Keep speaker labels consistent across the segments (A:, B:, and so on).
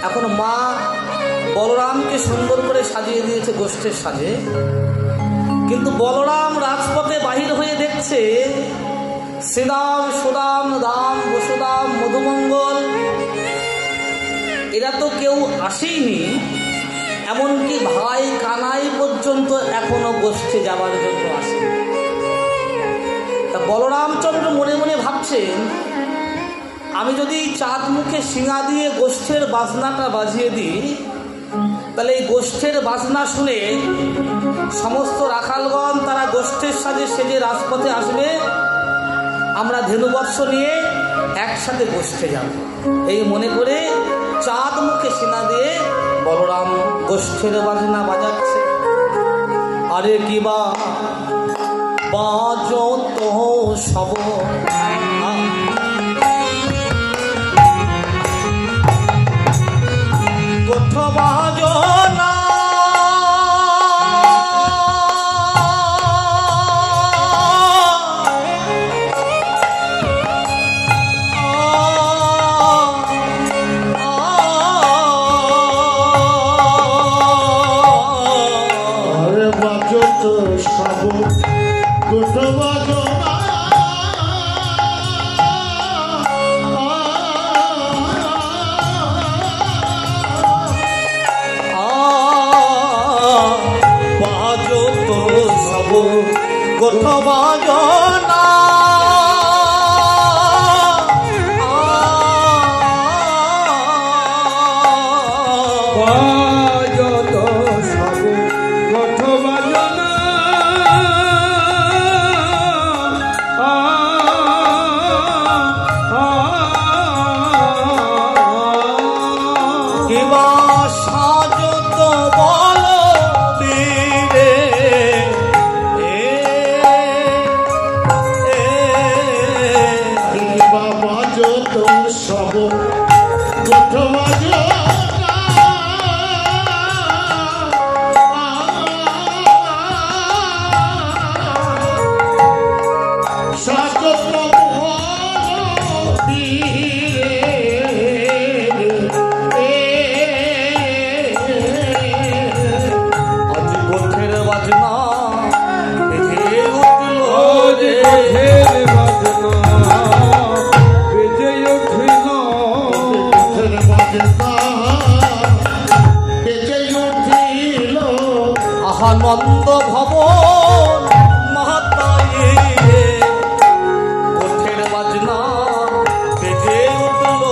A: এখন মা বলরামকে সুন্দর করে সাজিয়ে দিয়েছে গোষ্ঠের সাজে, কিন্তু বলরাম রাজপথে বাহির হয়ে দেখছে শ্রীদাম, সুদাম, দাম, বসুদাম, মধুমঙ্গল এরা তো কেউ আসেইনি, এমনকি ভাই কানাই পর্যন্ত এখনো গোষ্ঠে যাবার জন্য আসে। তা বলরামচন্দ্র মনে মনে ভাবছেন, আমি যদি চাঁদ মুখে শিঙা দিয়ে গোষ্ঠের বাজনাটা বাজিয়ে দিই, তাহলে এই গোষ্ঠের বাজনা শুনে সমস্ত রাখালগণ তারা গোষ্ঠের সাজে সেজে রাজপথে আসবে, আমরা ধেনুবৎস নিয়ে একসাথে গোষ্ঠে যাব। এই মনে করে চাঁদ মুখে শিঙা দিয়ে বলরাম গোষ্ঠের বাজনা বাজাচ্ছে। আরে কিবা বাজো তো সব গোঠ বাজো না, গোঠ বাজো না, বাজো তো সব গোঠ বাজো না, কিবা সাজো তো বলো বীরে, সব গোঠ বাজো না, সাজো তো আজ গোঠের বাজনা বেজে উঠল, যে গোঠের বাজনা বেজে উঠল, বেজে উঠিল আহানন্দ ভবন মাতায়ে, গোঠের বাজনা বেজে উঠল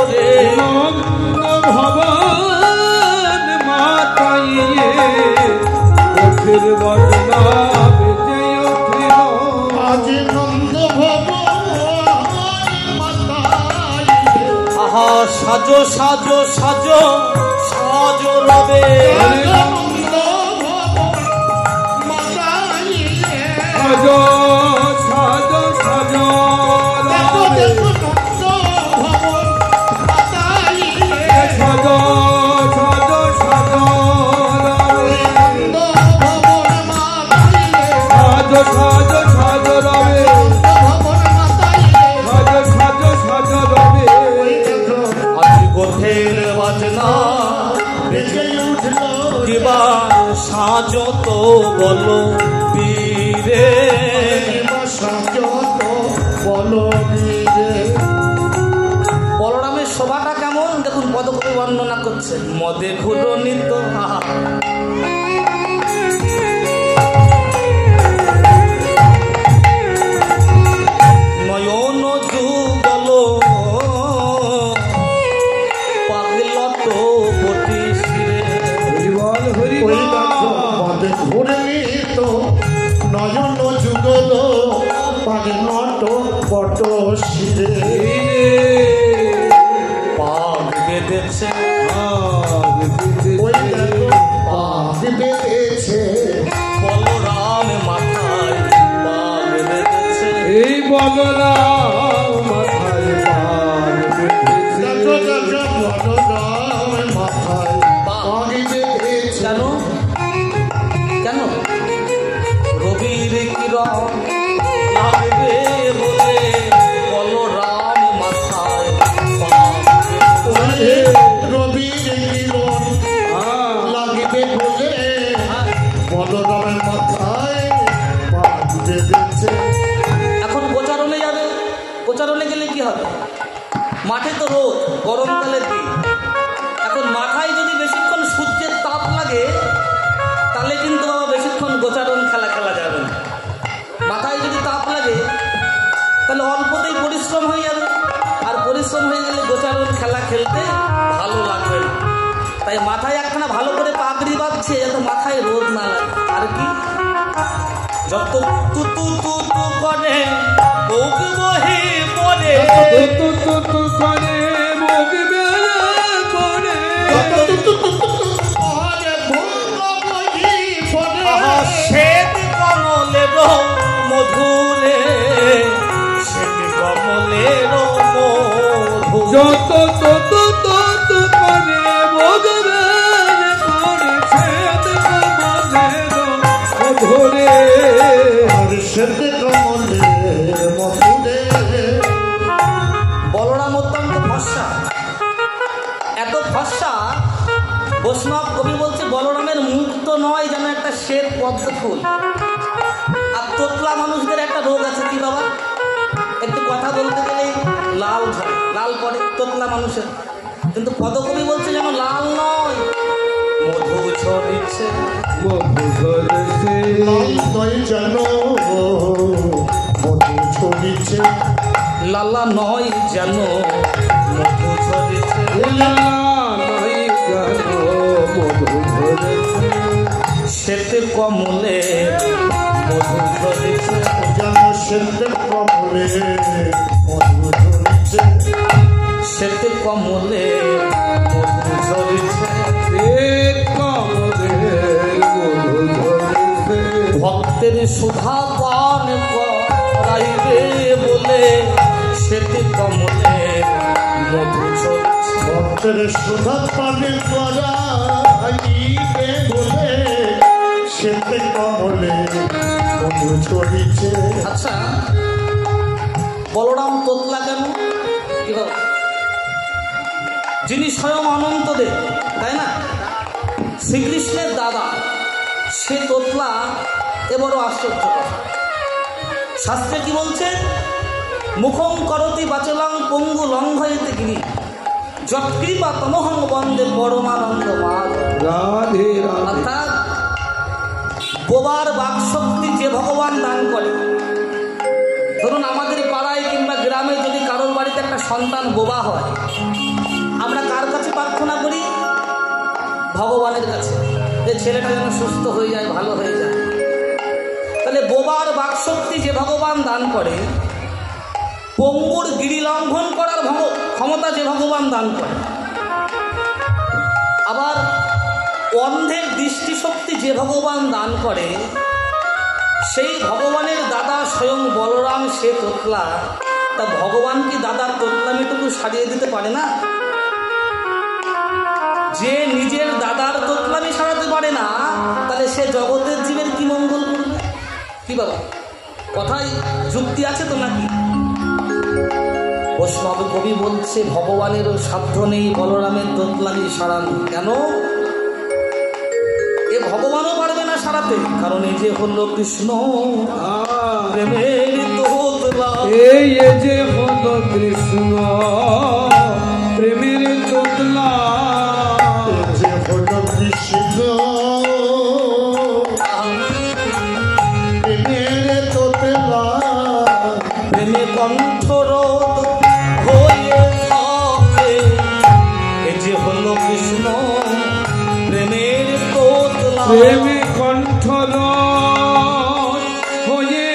A: রে, নন্দ ভবন মাতায়ে, গোঠের বাজনা বেজে উঠিল, আজ নন্দ ভবন মাতায়ে, আহা সাজো সাজো সাজো সাজো রবে, সাজো সাজো সাজো রবে, সাজো সাজো সাজো রবে, সাজো সাজো সাজো রবে, সাজো সাজো সাজো রবে, আজ গোঠের বাজনা বেজে উঠল, কিবা সাজো তো বলো বীরে, সাজো তো বলো বীরে। বলরামের শোভাটা কেমন দেখুন, পদকবি বর্ণনা করছে, মদে ঘূর্ণিত নয়ন যুগল পাগলত বটি শিরে, মদে ঘূর্ণিত নয়ন যুগল পাগলত বট শিরে, পাগ বেঁধেছে পাগ বেঁধেছে বলরাম মাথায়, পাগ বেঁধেছে এই বলরাম মাথায়, পাগ বেঁধেছে বলরাম মাথায়, পাগ বেঁধেছে। কেন কেন রবির কিরণ লাগবে বলে বলরাম মাথায়, রবির তাহলে কি? এখন মাথায় যদি বেশিক্ষণ সূর্যের তাপ লাগে তাহলে কিন্তু বাবা বেশিক্ষণ গোচারণ খেলা খেলা যাবে না। মাথায় যদি তাপ লাগে তাহলে অল্পতেই পরিশ্রম হয়ে যাবে, আর পরিশ্রম হয়ে গেলে গোচারণ খেলা খেলতে ভালো লাগবে না। তাই মাথায় একখানা ভালো করে পাগড়ি বাঁধছে যাতে মাথায় রোদ না লাগে। আর কি যত তু তু তু তু করে বুক বহে পড়ে,
B: তু তু তু করে বুক বেলা করে,
A: শ্বেত কমলের মধুরে, শ্বেত কমলের মধু,
B: যত তত তত করে বুক বেলা করে, শ্বেত কমলের মধুরে,
C: শ্বেত কমলের মধুরে।
A: বলরাম অত্যন্ত ফর্সা, এত ফর্সা বৈষ্ণব কবি বলছে বলরামের মুখ তো নয় যেন একটা শ্বেত পদ্ম ফুল। আর তোতলা মানুষদের একটা রোগ আছে কি বাবা, একটু কথা বলতে গেলেই লাল ধরে, লাল পড়ে তোতলা মানুষের। কিন্তু পদকবি বলছে যেন লাল নয়, মধু ঝরিছে,
B: মধু ঝরিছে,
C: লাল নয় যেন মধু ঝরিছে,
A: লালা নয় যেন মধু ঝরিছে, শ্বেত কমলে মধু ঝরিছে,
C: যেন শ্বেত কমলের মধু ঝরিছে,
A: শ্বেত কমলে মধু ঝরিছে, ভক্তের সুধা পান করাইবে বলে শ্বেত কমলে মধু ঝরিছে,
C: ভক্তের সুধা পান করাইবে বলে শ্বেত কমলের মধু ঝরিছে।
A: আচ্ছা বলরাম তোতলা কেন? কি বাবা, যিনি স্বয়ং অনন্তদেব, তাই না, শ্রীকৃষ্ণের দাদা, সে তোতলা, এ বড় আশ্চর্য কথা। শাস্ত্রে কি বলছে? মুখং করতি বাচলাং পঙ্গু লঙ্ঘয়তে গিরি, যৎকৃপা তমহং বন্দে পরমানন্দ মাধব।
B: রাধে রাধে।
A: অর্থাৎ বোবার বাকশক্তি যে ভগবান দান করে, ধরুন আমাদের পাড়ায় কিংবা গ্রামে যদি কারোর বাড়িতে একটা সন্তান বোবা হয়, আমরা কার কাছে প্রার্থনা করি? ভগবানের কাছে, যে ছেলেটা যেন সুস্থ হয়ে যায়, ভালো হয়ে যায়। তাহলে বোবার বাকশক্তি যে ভগবান দান করে, পঙ্গুর গিরি লঙ্ঘন করার ক্ষমতা যে ভগবান দান করে, আবার অন্ধের দৃষ্টিশক্তি যে ভগবান দান করে, সেই ভগবানের দাদা স্বয়ং বলরাম সে তোতলা। তা ভগবান কি দাদার তোতলামিটুকু সারিয়ে দিতে পারে না? যে নিজের দাদার তোতলামি সারাতে পারে না, তাহলে সে জগতের জীবের কি মঙ্গল করবে? কি বাবা, কথায় যুক্তি আছে তো নাকি? বৈষ্ণব কবি বলছে ভগবানেরও সাধ্য নেই বলরামের তোতলামি সারানো। কেন? এ ভগবানও পারবে না সারাতে, কারণ এই যে হলো কৃষ্ণ প্রেমের তোতলা,
B: এই যে হলো কৃষ্ণ প্রেমের তোতলা,
C: যে হলো কৃষ্ণ প্রেমের তোতলা,
A: প্রেমে কণ্ঠরোধ হয়ে থাকে, এই যে হলো কৃষ্ণ প্রেমের তোতলা,
B: প্রেমে কণ্ঠরোধ হয়ে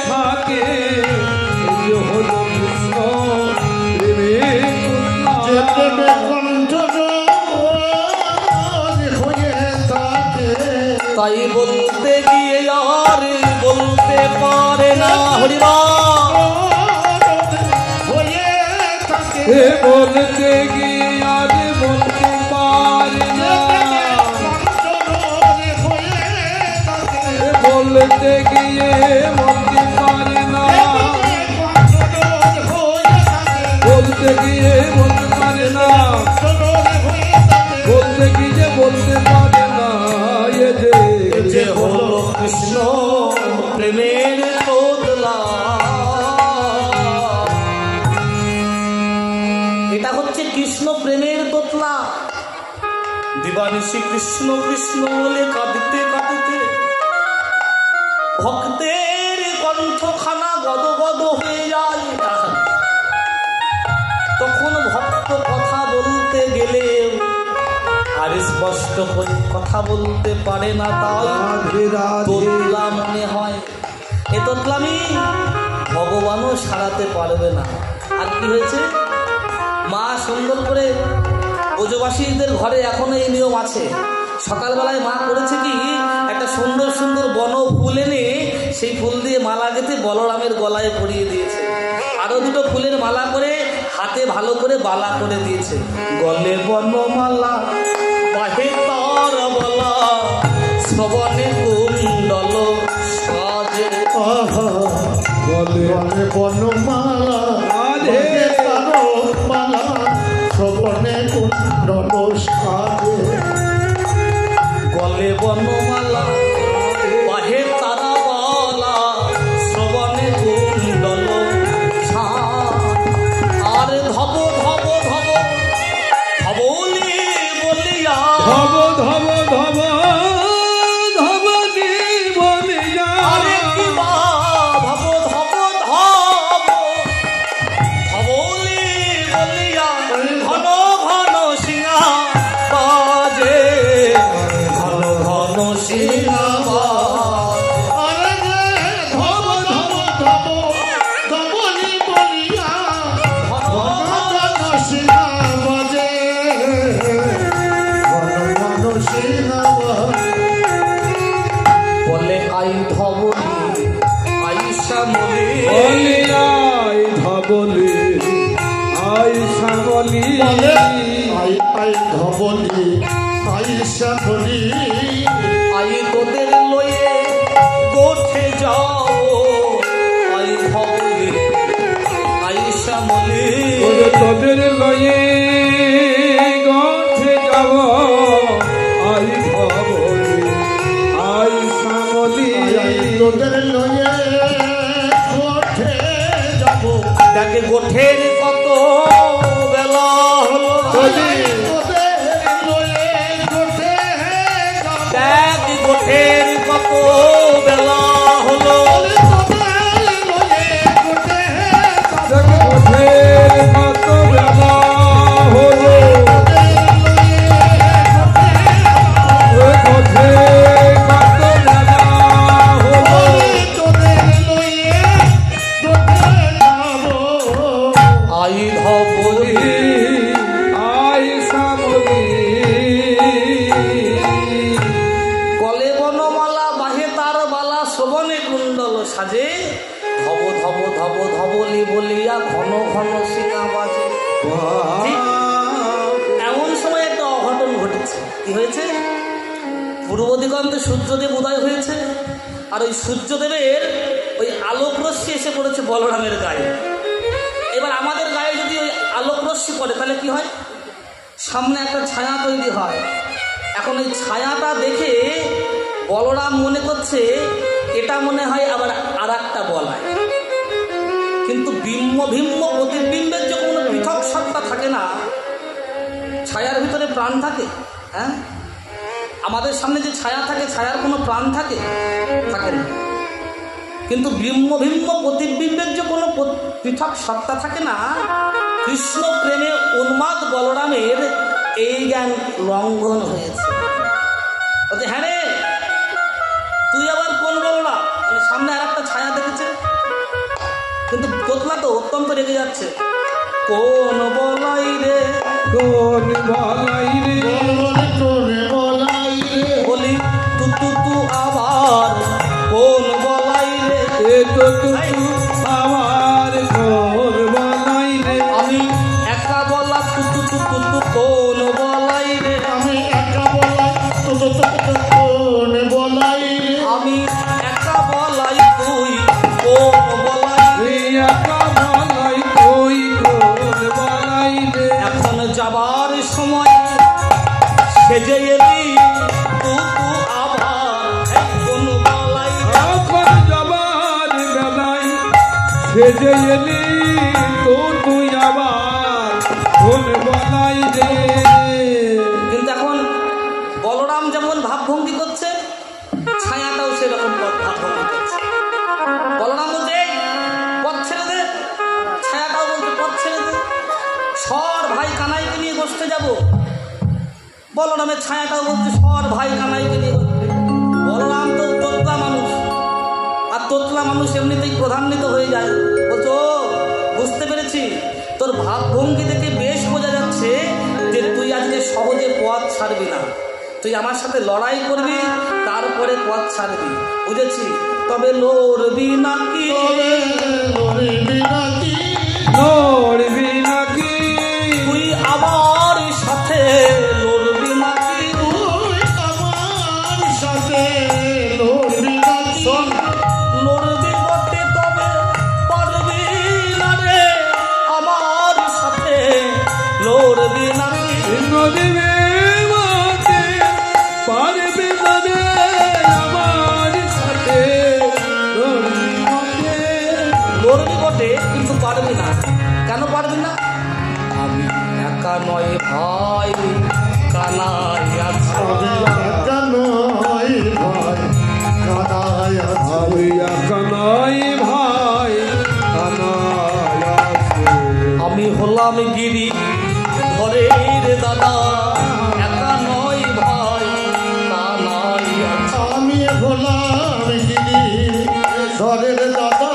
B: থাকে, এই যে হলো কৃষ্ণ প্রেমের তোতলা,
C: যে প্রেমে কণ্ঠরোধ হয়ে থাকে,
A: তাই বলতে গিয়ে আর বলতে পারে না হরিবল,
C: হয়ে থাকে,
B: এ বলতে গিয়ে আর বলতে পারে না, এ বলতে গিয়ে বলতে পারে না, বলতে গিয়ে বলতে পারে না, বলতে গিয়ে বলতে পারে না, এ
A: যে হলো কৃষ্ণ প্রেমের তোতলা। এটা হচ্ছে কৃষ্ণ প্রেমের তোতলা দিবানিশি কৃষ্ণ কৃষ্ণ বলে কাঁদতে কাঁদতে ভক্তের কণ্ঠখানা গদগদ হয়ে যায়। তখন ভক্ত কথা বলতে গেলে আর স্পষ্ট করে কথা বলতে পারে না, তাই তোতলা মনে হয়। এ তোতলামি ভগবানও সারাতে পারবে না। আর কি হয়েছে, মা সুন্দর করে ব্রজবাসীদের ঘরে এখনো এই নিয়ম আছে, সকালবেলায় মা করেছে কি, একটা সুন্দর সুন্দর বন ফুল এনে সেই ফুল দিয়ে মালা গেঁথে বলরামের গলায় পরিয়ে দিয়েছে। আরো দুটো ফুলের মালা করে হাতে ভালো করে বালা করে দিয়েছে। গলে বনমালা বাহে তার বলা শ্রবণে কুণ্ডল সাজে।
C: গলে বনমালা বাহে তার মালা শ্রবণে কুণ্ডল সাজে।
A: গলে বনমালা বাহে তারা বলা শ্রবণে কুণ্ডল আর ধব ধব ধব ধবলি বলিয়া
B: ধব ধব ধব ধবলি বলিয়া
A: আরে কি বা ধব ধব ধব ধবলি বলিয়া ঘন ঘন সিংহা বাজে, ঘন ঘন সিংহা
C: আরে ধব ধব ধব ধবলি বলিয়া ঘন ঘন সিংহা বাজে, ঘন ঘন সিংহা বাজে।
A: বলে আই ধবলি আই শ্যামলি
B: বলি আই ধবলি আই শ্যামলি
C: বলে আই আই ধবলি আই শ্যামলি
A: আই তোদের লয়ে গোঠে যাও, আই ধবলি আই শ্যামলি
B: ওরে তোদের লয়ে গঠে যাব আই ধবলি আই শ্যামলি
C: আই তোদের লয়ে গোঠে যাব।
A: দেখে গোঠের কত বেলা হলো,
C: তোদের লয়ে গোঠে যাব।
A: দেখ গোঠের কত বেলা হলো,
C: তোদের লয়ে গোঠে যাব।
B: দেখ গোঠের কত বেলা হলো, ওরে গোঠের কত বেলা হলো,
A: আই ধবলি
B: আই শ্যামলি
A: গলে বনমালা বাহে তার বালা শোভনে কুণ্ডল সাজে, ধব ধব ধব ধবলি বলিয়া ঘন ঘন সিংহা বাজে। ঠিক এমন সময় একটা অঘটন ঘটেছে। কি হয়েছে, পূর্ব দিগন্তে সূর্যদেব উদয় হয়েছে, আর ওই সূর্যদেবের ওই আলোক রশ্মি এসে পড়েছে বলরামের গায়ে। এবার আমাদের গায়ে যদি ওই আলোক রশ্মি পড়ে তাহলে কি হয়, সামনে একটা ছায়া তৈরি হয়। এখন ওই ছায়াটা দেখে বলরাম মনে করছে এটা মনে হয় আবার আর একটা বলায়, কিন্তু বিম্ব ভিম্ব প্রতিবিম্বের যে কোনো পৃথক সত্তা থাকে না, ছায়ার ভিতরে প্রাণ থাকে। হ্যাঁ, আমাদের সামনে যে ছায়া থাকে, ছায়ার কোনো প্রাণ থাকে থাকে না, কিন্তু বিম্ব ভিম্ব প্রতিবিম্বের যে কোনো পৃথক সত্তা থাকে না। কৃষ্ণ প্রেমে উন্মাদ বলরামের এই জ্ঞান লঙ্ঘন হয়েছে। বলছে হ্যাঁ রে, তুই আবার কোন বলরাম, মানে সামনে আর একটা ছায়া দেখেছে, কিন্তু তোতলা তো অত্যন্ত রেগে যাচ্ছে। কোন বলাই রে,
B: কোন বলাই রে,
A: বলি তু তু তু আবার কোন বলাই রে,
B: এ তো তুই আমার কোন বলাই রে,
A: আমি একা বলা তু তু তু তু তু কোন বলাই রে,
C: আমি একা বলাই কোন বলাই রে,
A: আমি একা বলাই তুই কোন বলাই রে।
B: একা বলাই তুই কোন বলাই রে,
A: এখন যাবার সময় সেজে এলি তু তু আবার কোন বলাই রে।
B: এখন যাবার বেলায় সেজে এলি তো তুই আবার কোন বলাই
A: যাব? বলরামের ছায়াটাও বলছে সর ভাই কানাইকে নিয়ে। বলরাম তো তোতলা মানুষ, আর তোতলা মানুষ এমনিতেই প্রধান্বিত হয়ে যায়। বলছো বুঝতে পেরেছি, তোর ভাবভঙ্গি থেকে বেশ বোঝা যাচ্ছে যে তুই আজকে সহজে পথ ছাড়বি না, তুই আমার সাথে লড়াই করবি, তারপরে পথ ছাড়বি। বুঝেছি, তবে লড়বি নাকি?
C: লড়বি নাকি?
B: লড়বি নাকি?
A: তুই আমার সাথে লড়বি নাকি?
C: তুই আমার সাথে লড়বি নাকি?
A: শোন, লড়বি বটে তবে পারবি না রে আমার সাথে লড়বি নাকি?
B: নদীবে মাকে পারবে না রে আমার সাথে লড়বি মাকে।
A: লড়বি বটে কিন্তু পারবি না। কেন পারবি না? আমি একা নয় ভাই, কানাই আছে।
C: আমি একা নই ভাই, কানাই আছে।
B: আমি একা নই ভাই, কানাই আছে।
A: আমি হলাম গিরি ধরের দাদা, একা নয় ভাই, কানাই আছে।
C: আমি হলাম গিরি ধরের দাদা,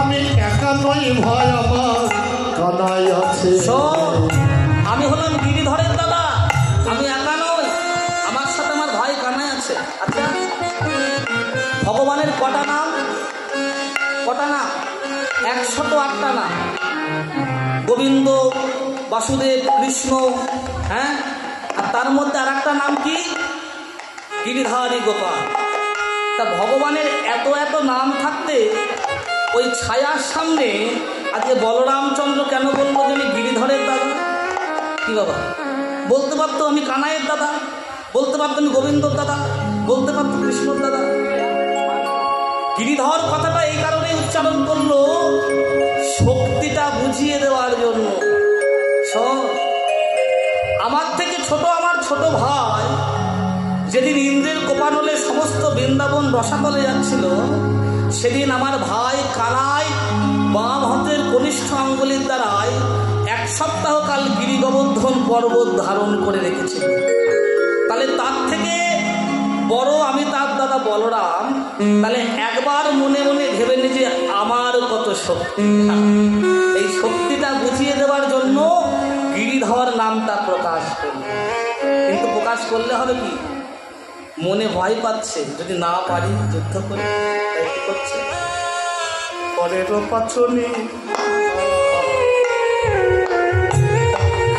C: আমি একা নই ভাই, আমার কানাই আছে।
A: শোন, আমি হলাম গিরিধরের দাদা, আমি একা নই, আমার সাথে আমার ভাই কানাই আছে। আচ্ছা, ভগবানের কটা নাম? কটা নাম? 108টা নাম। গোবিন্দ, বাসুদেব, কৃষ্ণ, হ্যাঁ, আর তার মধ্যে আর একটা নাম কি? গিরিধারী গোপাল। তা ভগবানের এত এত নাম থাকতে ওই ছায়ার সামনে আজকে বলরামচন্দ্র কেন বললো যে আমি গিরিধরের দাদা? কি বাবা, বলতে পারতো আমি কানাইয়ের দাদা, বলতে পারতো আমি গোবিন্দর দাদা, বলতে পারতো কৃষ্ণর দাদা। গিরিধর কথাটা এই কারণে উচ্চারণ করলো, শক্তিটা বুঝিয়ে দেওয়ার জন্য। আমার থেকে ছোট আমার ছোট ভাই যেদিন ইন্দ্রের কোপানলে সমস্ত বৃন্দাবন রসাতলে যাচ্ছিল, সেদিন আমার ভাই কানাই বাম হাতের কনিষ্ঠ আঙ্গুলির দ্বারাই 1 সপ্তাহ কাল গিরি গোবর্ধন পর্বত ধারণ করে রেখেছিল। তাহলে তার থেকে বড় আমি তার দাদা বলরাম। তাহলে একবার মনে মনে ভেবে নি যে আমার কত শক্তি। এই শক্তিটা বুঝিয়ে দেওয়ার জন্য গিরিধর নামটা প্রকাশ করল। কিন্তু প্রকাশ করলে হবে কি? মনে ভয় পাচ্ছে, যদি না পারি যুদ্ধ করে। তাই কি করছে? পরের পাচনি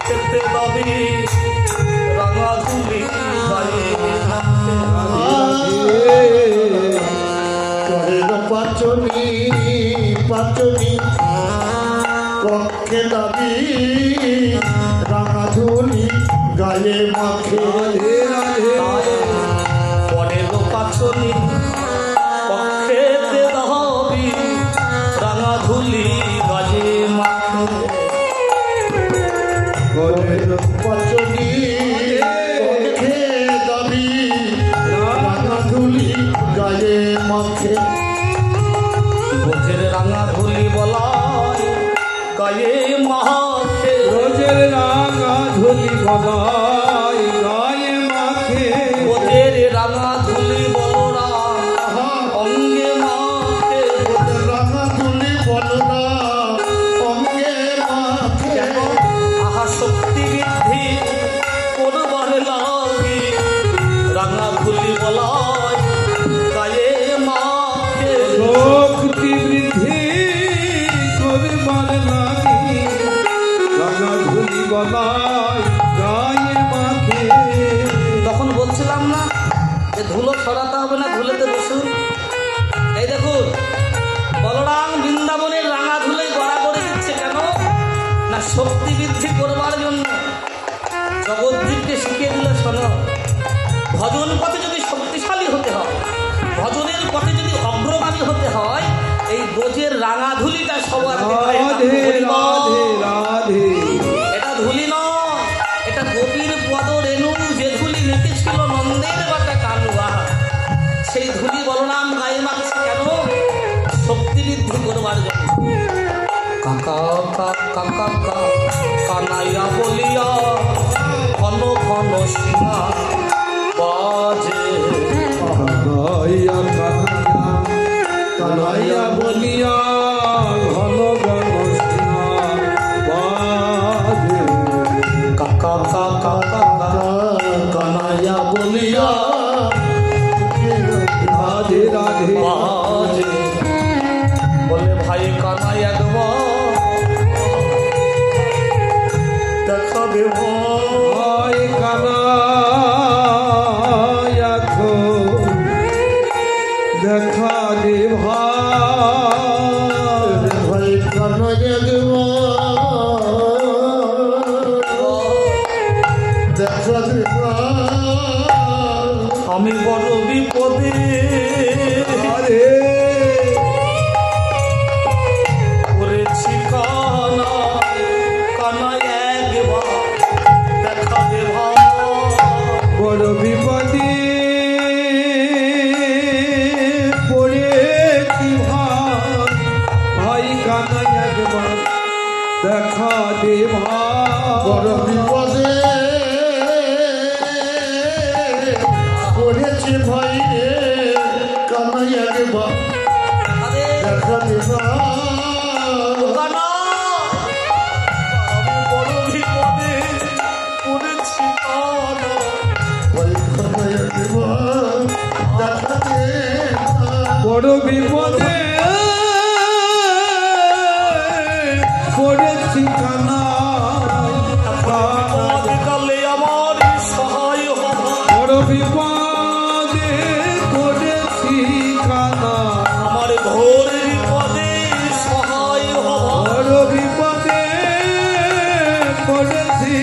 A: খেতে দাবি রাঙা ধুলি
C: পাচনি পাচনি পক্ষে দাবি রাঙাধুলি গায়ে মাখে।
A: পরের পাচনি পক্ষে দাবি রাঙা ধুলি গায়ে মাখে।
C: পাচনি পক্ষে দাবি রাঙাধুলি গায়ে মাখে।
A: রোজের রাঙা ধুলি বলাই গায়ে মাখে।
B: রোজের রাঙা ধুলি বলাই গায়ে মাখে।
A: রোজের রাঙা ধুলি বলরাম অঙ্গে মাখে।
C: রাঙাধুলি বলরাম অঙ্গে মাখে।
A: আহা শক্তি বৃদ্ধি করবার লাগি রাঙা ধুলি বলাই গায়ে মাখে।
B: শক্তি বৃদ্ধি করবার লাগি রাঙা ধুলি বলাই গায়ে মাখে।
A: তখন বলছিলাম না যে ধুলো সরাতে হবে না, ধুলেতে বসুন। এই দেখুন, বলরাম বৃন্দাবনের রাঙা ধুলে গড়া করে দিচ্ছে কেন? না শক্তি বৃদ্ধি করবার জন্য। জগৎজীবকে শিখিয়ে দিল, শোনো, ভজন পথে যদি শক্তিশালী হতে হয়, ভজনের পথে যদি অগ্রগামী হতে হয়, এই ব্রজের রাঙা ধুলিটা সবার গায়ে
B: রাধে
A: মাখতে হবে।
B: রাধে রাধে।
A: এটা ধুলি নয়, এটা গোপীর পদ রেণু, যে ধুলি মেখেছিল নন্দের বাটা কানুয়া, সেই ধুলি বলরাম গায়ে মাখছে কেন? শক্তি বৃদ্ধি করবার জন্য। কাকা কাকা কাকা কানাইয়া বলিয়া
C: কানাইয়া বলিয়া
B: রাধে রাধে
A: বাজে। বলে ভাই কানাই একবার দেখা দেব
B: ভাই কানাই এখন দেখা দে ভাই
C: ভাই কানাইয়া দেখা দেবা
A: আমি বড় বিপদে
B: আরে
A: করেছি কানাই একবার দেখা দেব
B: বড় বিপদে পড়েছি ভাই কানাই একবার দেখা দে
C: বড়
B: ভাই
C: বিপদে পড়েছি ভাই রে কানাইয়া একবার
A: আরে
C: দেখা দেবা
A: কানা আমি বড় বিপদে পড়েছি কানা
C: ভাই কানাইয়া একবার দেখা দেবা
B: বড় বিপদে পড়েছি কানাই
A: কালে আমার সহায় হবা
B: বড় বিপদে পড়েছি কানাই
A: আমার ঘোর বিপদে সহায় হবা
B: বড় বিপদে পড়েছি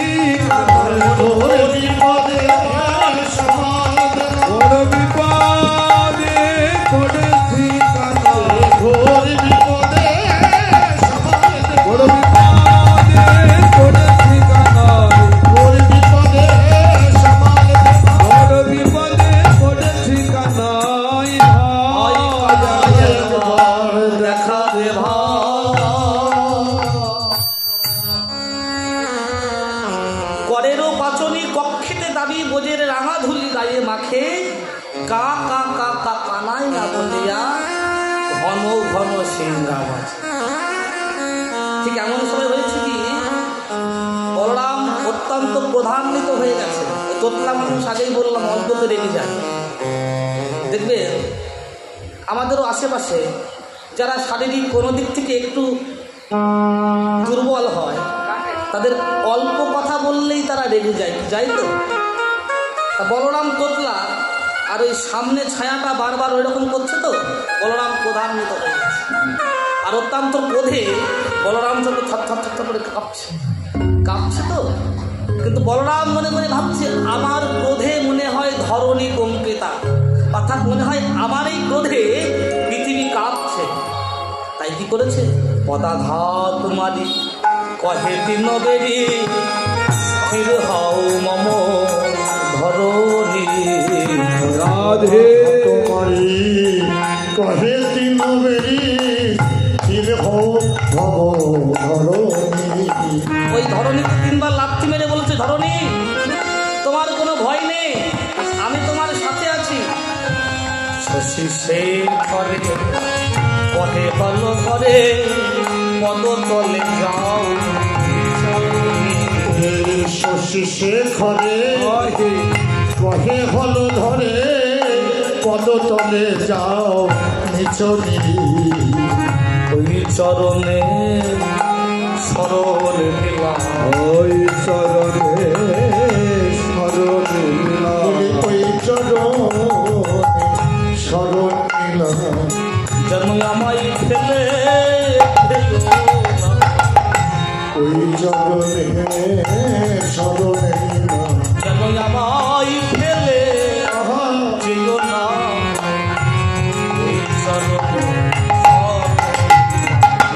B: কানাই
C: ওরে বিপদে আমার সমাজ
B: বড় বিপদে পড়েছি কানাই
C: ঘোর বিপদে সমাজ
B: বড় বিপদে পড়েছি কানাই
C: ঘোর বিপদে সমাজ
B: বড় বিপদে পড়েছি কানাই ভাই
C: একবার
A: দেখা দে করেরও পাচনি কক্ষেতে দাবি বোঝের রাঙা ধুলি গায়ে মাখে কা কা কা কা কানাই না বলিয়া ঘন ঘন সিংহা বাজে। ঠিক এমন সময় হয়েছে কি বলরাম অত্যন্ত প্রধান্বিত হয়ে গেছে। ওই তোতলা মানুষ আগেই বললাম অল্পতে রেগে যায়। দেখবেন আমাদেরও আশেপাশে যারা শারীরিক কোনো দিক থেকে একটু দুর্বল হয় তাদের অল্প কথা বললেই তারা রেগে যায়, যাই তো। তা বলরাম তোতলা আর ওই সামনে ছায়াটা বারবার ওই রকম করছে তো বলরাম প্রধান্বিত হয়ে গেছে। আর অত্যন্ত ক্রোধে বলরাম যত থর করে কাঁপছে তো। কিন্তু বলরাম মনে মনে ভাবছে আমার ক্রোধে মনে হয় ধরণী কম্পিতা, অর্থাৎ মনে হয় আমার এই ক্রোধে পৃথিবী কাঁপছে। তাই কি করেছে পদাঘাত মারি কহে তিন বেরি স্থির হও মম ধরণী
B: রাধে
C: তোমারি কহে তিন বেরি স্থির হও ভব ধরণী
A: ওই ধরণীকে তিনবার লাথি মেরে বলেছে ধরণী তোমার কোনো ভয় নেই, আমি তোমার সাথে আছি। শশী সেই ঘরে কহে হল ঘরে পদ তলে যাও
C: শশী শেখরে কহে হল ধরে পদ তলে যাও নিচনি
A: ওই চরণে সরল দিলা
B: ওই চরণে স্মরণীলা
C: ওই চরণে শরণ নিলাম
A: যেন আমায় ফেলে
C: ওই চরণে শরণ নিলাম
A: যেন আমায় ফেলে যেও না ওই চরণে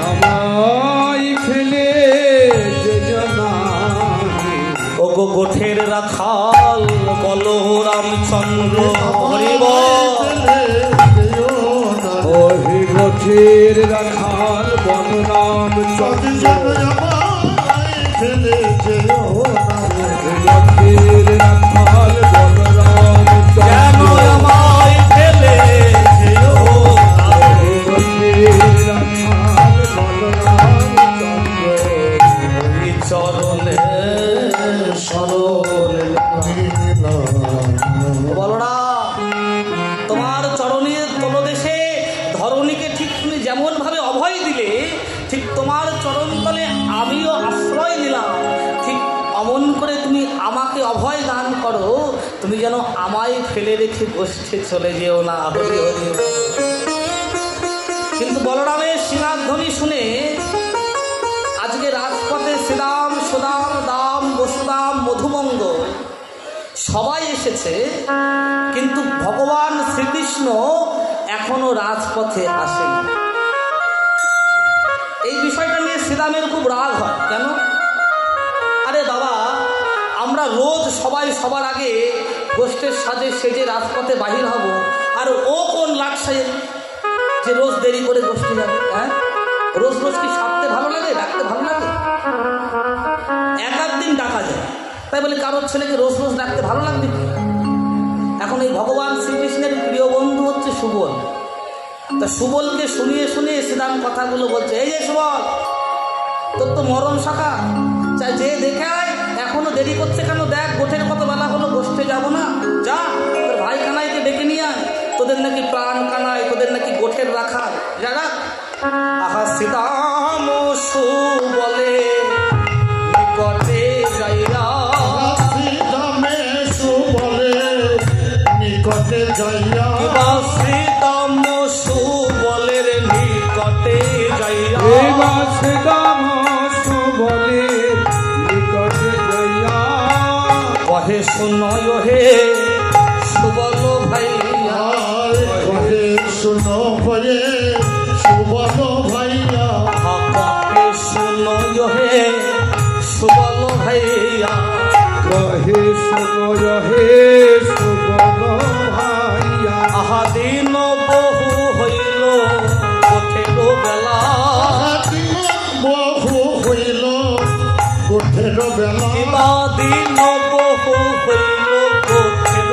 B: আমায় ফেলে যেজনা
A: ওগো গোঠের রাখাল বলো রামচন্দ্র হরিব
B: ওহি গোঠের রাখাল বনরাম চন্দ্র
C: ফেলে যেও না
B: গোঠের রাখাল বনরাম
A: যেন
B: চন্দ্র
A: আমায় ফেলে যেও না
B: গোঠের রাখাল বনরাম চন্দ্র
A: ওই চরণে
C: শরণ
A: বলরাম, তোমার চরণের তলদেশে ধরণীকে ঠিক তুমি যেমন ভাবে অভয় দিলে, ঠিক তোমার চরণ তলে আমিও আশ্রয় নিলাম। ঠিক অমন করে তুমি আমাকে অভয় দান করো, তুমি যেন আমায় ফেলে রেখে গোষ্ঠে চলে যেও না। হরি হরি। কিন্তু বলরামের সিংহাধ্বনি শুনে আজকে রাজপথে শ্রীরাম, সুদাম, দাম, বসুদাম, মধুমঙ্গ সবাই এসেছে, কিন্তু ভগবান শ্রীকৃষ্ণ এখনো রাজপথে আসেনি। এই বিষয়টা নিয়ে শ্রীরামের খুব রাগ হয়। কেন? আরে বাবা, আমরা রোজ সবাই সবার আগে গোষ্ঠের সাজে সেজে রাজপথে বাহির হব, আর ও কোন লাগছে যে রোজ দেরি করে গোষ্ঠী যাবে? হ্যাঁ, রোজ রোজ কি সাপতে ভালো লাগে, ডাকতে ভালো লাগে? এক দিন ডাকা যায়, তাই বলে কারোর ছেলেকে রোজ রোজ ডাকতে ভালো লাগবে? এখন এই ভগবান শ্রীকৃষ্ণের প্রিয় বন্ধু হচ্ছে সুবল। তা সুবলকে শুনিয়ে শুনিয়ে শ্রীরাম কথাগুলো বলছে। এই যে সুবল, তোর তো মরণ শাখা, চাই যে দেখে আয়, এখনো দেরি করছে কেন? দেখ গোঠের কত বেলা হলো, গোষ্ঠে যাবো না? যা তোর ভাই কানাইকে ডেকে নিয়ে আয়, তোদের নাকি প্রাণ কানাই, তোদের নাকি গোঠের রাখার। যারা আহা শ্রীরাম সুবলে নিকটে যাইয়া,
C: নিকটে যাইয়া,
A: শ্রীরাম সুবলের নিকটে যাইয়া,
B: শ্রীরাম সুবলের নিকটে যাইয়া,
A: কহে শুনয় হে সুবল ভাইয়া,
C: কহে শুনো ভয়ে সুবল ভাইয়া,
A: কহে শুনয় হে সুবল ভাইয়া,
B: কহে শুনয় হে সুবল ভাইয়া।
A: আহা দিন বহু হইল গোঠের বেলা,
C: বহু হইল গোঠের বেলা,
A: দিন বহু হইল গোঠের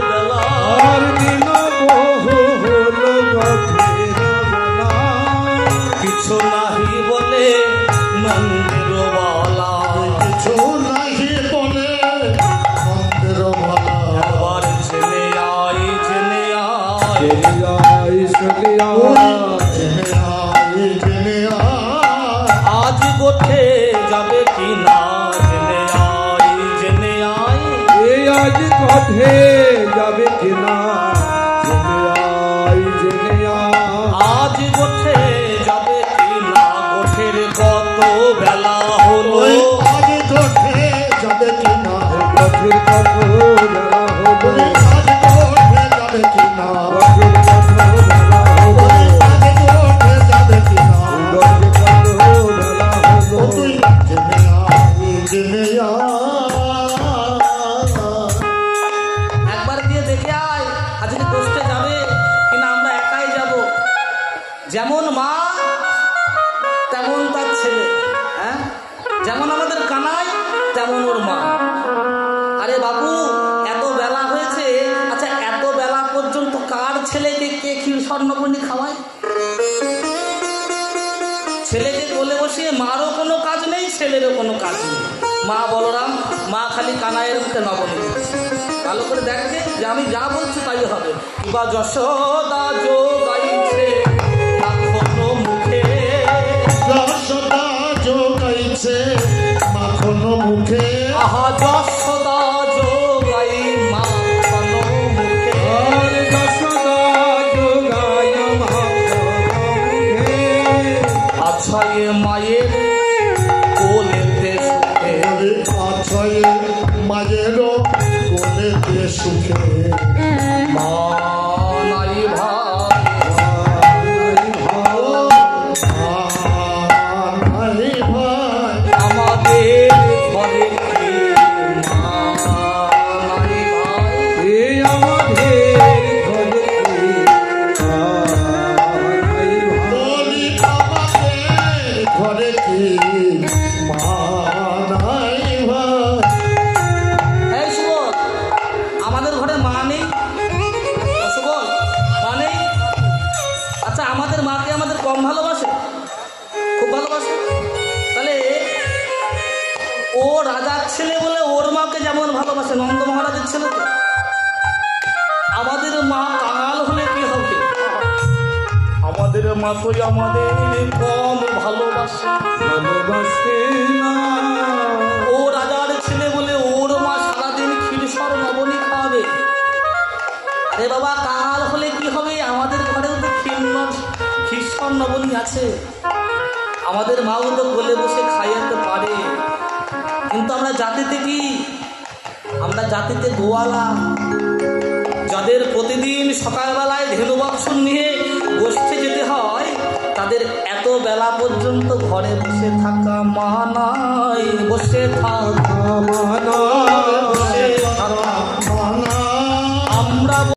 A: বেলা,
B: আর দিন বহু হল গোঠের বেলা,
A: কিছু নাহি বলে নন্দের বালা,
C: কিছু নাহি বলে নন্দের বালা,
A: একবার জেনে আই, জেনে আই,
B: জেনে আয়,
C: জেনে আয়,
A: আজ গোঠে যাবে কি না? জেনে আই, জেনে আই,
B: এই আজ গোঠে যাবে কিনা? জেনে আয়, জেনে আয়,
A: আজ গোঠে যাবে কি না? গোঠের কত বেলা হলো,
C: আজ গোঠে যাবে কিনা,
B: গোঠের কত বেলা হলো,
C: আজ গোঠে যাবে কিনা,
B: গোঠের কত বেলা হলো,
C: আজ গোঠে যাবে কিনা,
B: গোঠের কত বেলা হলো।
C: তুই জেনে আয়, জেনে আয়,
A: একবার গিয়ে দেখে আয় আজকে গোষ্ঠে যাবে কিনা, আমরা একাই যাব। যেমন মা তেমন তার ছেলে, হ্যাঁ, যেমন আমাদের কানাই তেমন ওর মা। আরে বাবু, এত বেলা হয়েছে, আচ্ছা এত বেলা পর্যন্ত কার ছেলেকে কে ক্ষীর স্বর্ণপর্ণি খাওয়ায়? ছেলেকে কোলে বসিয়ে মারও কোনো কাজ নেই, ছেলেরও কোনো কাজ নেই। মা বলরাম, মা খালি কানাইয়ের মুখে নবনী। ভালো করে দেখে যে আমি যা বলছি তাই হবে। বা যশোদা যোগাইছে এখনো মুখে,
C: যশোদা যোগাইছে মাখন মুখে,
A: আহা যশোদা যোগাই মাখনো মুখে,
B: আর যশোদা যোগায় মাখনে,
A: আচ্ছা এ মায়ের কোলেতে সুখে,
C: আছয়ে মায়েরও কোলেতে সুখে,
A: মা নাই ভাই,
C: নাই ভাই,
A: আমাদের ঘরে কি মা নাই ভাই?
B: এই আমাদের ঘরে কি নাই ভাই?
C: বলি আমাদের ঘরে কি মা নাই ভাই,
A: এই শুভ, আমাদের ঘরে মা নেই, সে নন্দ মহারাজের ছেলে তো। আমাদের মা কাঙাল হলে কি হবে? আমাদের মা তো আমাদের কম ভালোবাসে।
B: না
A: ও রাজার ছেলে বলে ওর মা সারাদিন ক্ষীরসর নবনী খাওয়াবে। আরে বাবা, কাঙাল হলে কি হবে? আমাদের ঘরেও তো ক্ষীরসর নবনী আছে। আমাদের মাও তো কোলে বসে খাইয়াতে পারে। কিন্তু আমরা জাতিতে কি? আমরা জাতিতে গোয়ালা, যাদের প্রতিদিন সকালবেলায় ধেনু বাক্স নিয়ে গোষ্ঠে যেতে হয়, তাদের এত বেলা পর্যন্ত ঘরে বসে থাকা মানায়, বসে থাকা মানায়।